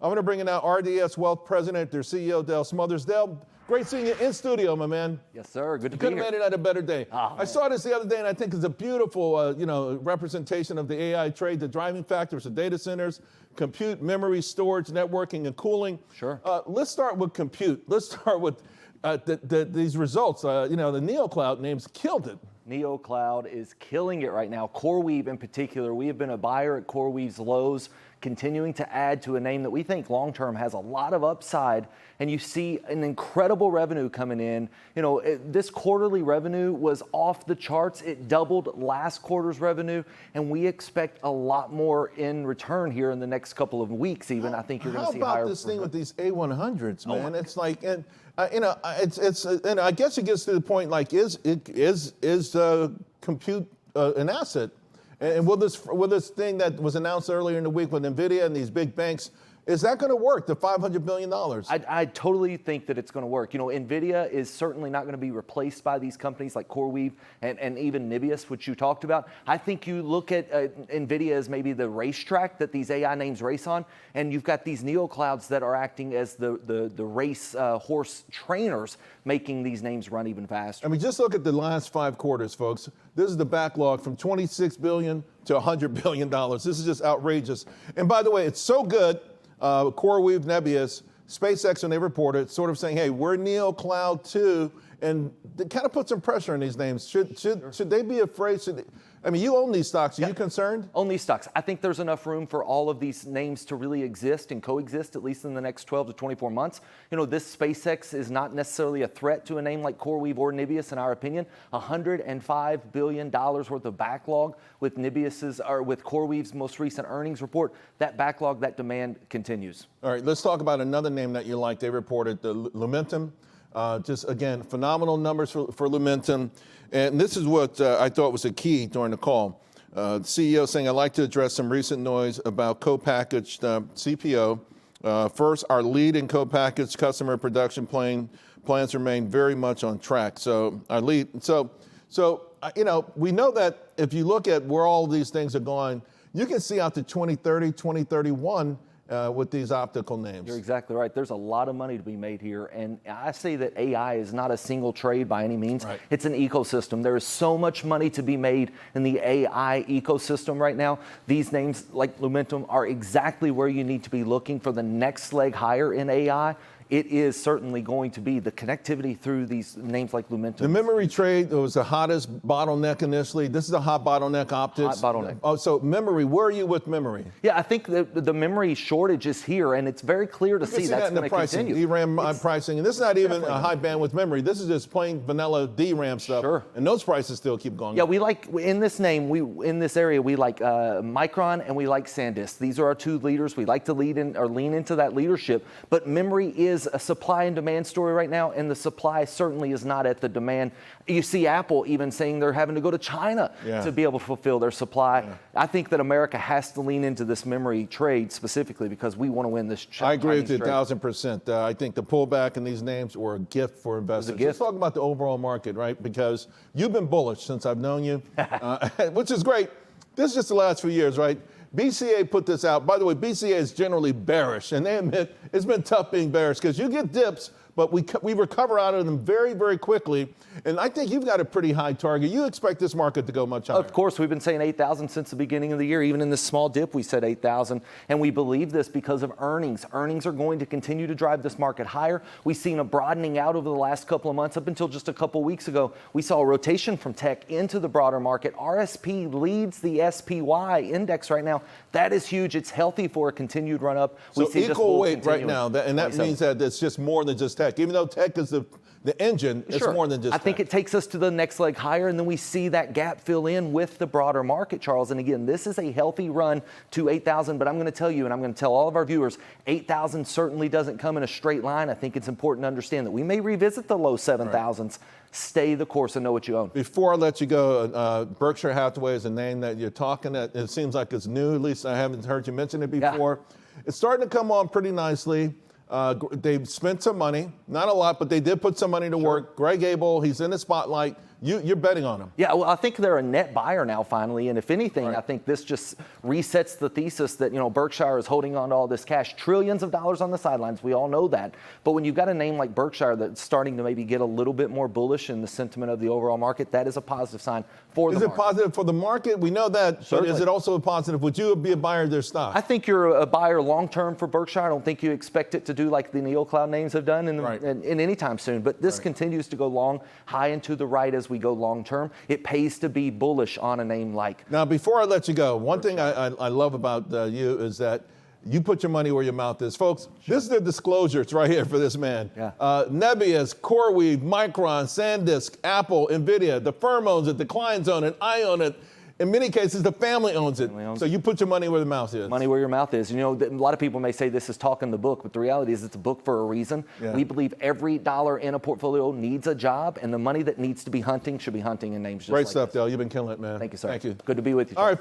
I'm going to bring in now RDS Wealth President, their CEO, Dale Smothers. Dale, great seeing you in studio, my man. Yes, sir. Good to be Couldn't here. have made it at a better day. Oh, I saw this the other day, and I think it's a beautiful, representation of the AI trade. The driving factors of data centers, compute, memory, storage, networking, and cooling. Sure. Let's start with compute. Let's start with these results. The NeoCloud names killed it. NeoCloud is killing it right now. CoreWeave in particular, we have been a buyer at CoreWeave's lows, continuing to add to a name that we think long-term has a lot of upside, and you see an incredible revenue coming in. This quarterly revenue was off the charts. It doubled last quarter's revenue, and we expect a lot more in return here in the next couple of weeks even. I think you're going to see higher. How about this thing with these A100s, man? It's like, and and I guess it gets to the point like, is compute an asset? And will this thing that was announced earlier in the week with Nvidia and these big banks, is that going to work, the $500 billion? I totally think that it's going to work. Nvidia is certainly not going to be replaced by these companies like CoreWeave and even Nibius, which you talked about. I think you look at Nvidia as maybe the racetrack that these AI names race on, and you've got these NeoClouds that are acting as the race horse trainers, making these names run even faster. I mean, just look at the last 5 quarters, folks. This is the backlog from $26 billion to $100 billion. This is just outrageous. And by the way, it's so good. CoreWeave, Nebius, SpaceX, when they reported, sort of saying, hey, we're NeoCloud too, and it kind of puts some pressure on these names. Should they be afraid? You own these stocks. Are you concerned? Own these stocks. I think there's enough room for all of these names to really exist and coexist, at least in the next 12 to 24 months. This SpaceX is not necessarily a threat to a name like CoreWeave or Nibius, in our opinion. $105 billion worth of backlog with with CoreWeave's most recent earnings report. That backlog, that demand continues. All right, let's talk about another name that you like. They reported the Lumentum. Just again, phenomenal numbers for Lumentum. And this is what I thought was a key during the call. The CEO saying, I'd like to address some recent noise about co-packaged CPO. First, our lead in co-packaged customer production plans remain very much on track. So our lead, we know that if you look at where all these things are going, you can see out to 2030, 2031 with these optical names. You're exactly right. There's a lot of money to be made here. And I say that AI is not a single trade by any means. Right. It's an ecosystem. There is so much money to be made in the AI ecosystem right now. These names like Lumentum are exactly where you need to be looking for the next leg higher in AI. It is certainly going to be the connectivity through these names like Lumentum. The memory trade was the hottest bottleneck initially. This is a hot bottleneck, optics. Hot bottleneck. Oh, so memory, where are you with memory? Yeah, I think the memory shortage is here, and it's very clear to see that's going to continue. DRAM pricing, and this is not even a high bandwidth memory. This is just plain vanilla DRAM stuff. Sure. And those prices still keep going. Yeah, we like, in this area, we like Micron and we like SanDisk. These are our two leaders. We like to lean into that leadership, but memory is a supply and demand story right now, and the supply certainly is not at the demand. You see Apple even saying they're having to go to China to be able to fulfill their supply. Yeah. I think that America has to lean into this memory trade specifically because we want to win this Chinese trade. I agree with you 1,000%. I think the pullback in these names were a gift for investors. Let's talk about the overall market, right? Because you've been bullish since I've known you, which is great. This is just the last few years, right? BCA put this out. By the way, BCA is generally bearish, and they admit it's been tough being bearish because you get dips, but we recover out of them very, very quickly. And I think you've got a pretty high target. You expect this market to go much higher. Of course, we've been saying 8,000 since the beginning of the year. Even in this small dip, we said 8,000. And we believe this because of earnings. Earnings are going to continue to drive this market higher. We've seen a broadening out over the last couple of months. Up until just a couple weeks ago, we saw a rotation from tech into the broader market. RSP leads the SPY index right now. That is huge. It's healthy for a continued run up. So equal weight right now, and that means that it's just more than just tech. Even though tech is the engine, it's more than just I think it takes us to the next leg higher, and then we see that gap fill in with the broader market, Charles. And again, this is a healthy run to 8,000, but I'm going to tell you, and I'm going to tell all of our viewers, 8,000 certainly doesn't come in a straight line. I think it's important to understand that we may revisit the low 7,000s. Right. Stay the course and know what you own. Before I let you go, Berkshire Hathaway is a name that you're talking at. It seems like it's new. At least I haven't heard you mention it before. Yeah. It's starting to come on pretty nicely. They've spent some money, not a lot, but they did put some money to work. Greg Abel, he's in the spotlight. you're betting on them. Yeah, well, I think they're a net buyer now finally, and if anything, Right. I think this just resets the thesis that Berkshire is holding on to all this cash, trillions of dollars on the sidelines. We all know that, but when you've got a name like Berkshire that's starting to maybe get a little bit more bullish in the sentiment of the overall market, that is a positive sign for the market. Is it positive for the market? We know that, Certainly. but is it also a positive? Would you be a buyer of their stock? I think you're a buyer long term for Berkshire. I don't think you expect it to do like the NeoCloud names have done in any time soon, but this continues to go long, high and to the right as we go long term. It pays to be bullish on a name like. Now, before I let you go, one thing I love about you is that you put your money where your mouth is. Folks, this is the disclosures right here for this man. Yeah. Nebius, CoreWeave, Micron, SanDisk, Apple, Nvidia, the firm owns it, the clients own it, I own it. In many cases, the family owns it. So you put your money where the mouth is. Money where your mouth is. A lot of people may say this is talking the book, but the reality is it's a book for a reason. Yeah. We believe every dollar in a portfolio needs a job, and the money that needs to be hunting should be hunting in names just Great like stuff, this. Dale. You've been killing it, man. Thank you, sir. Thank you. Good to be with you. All right.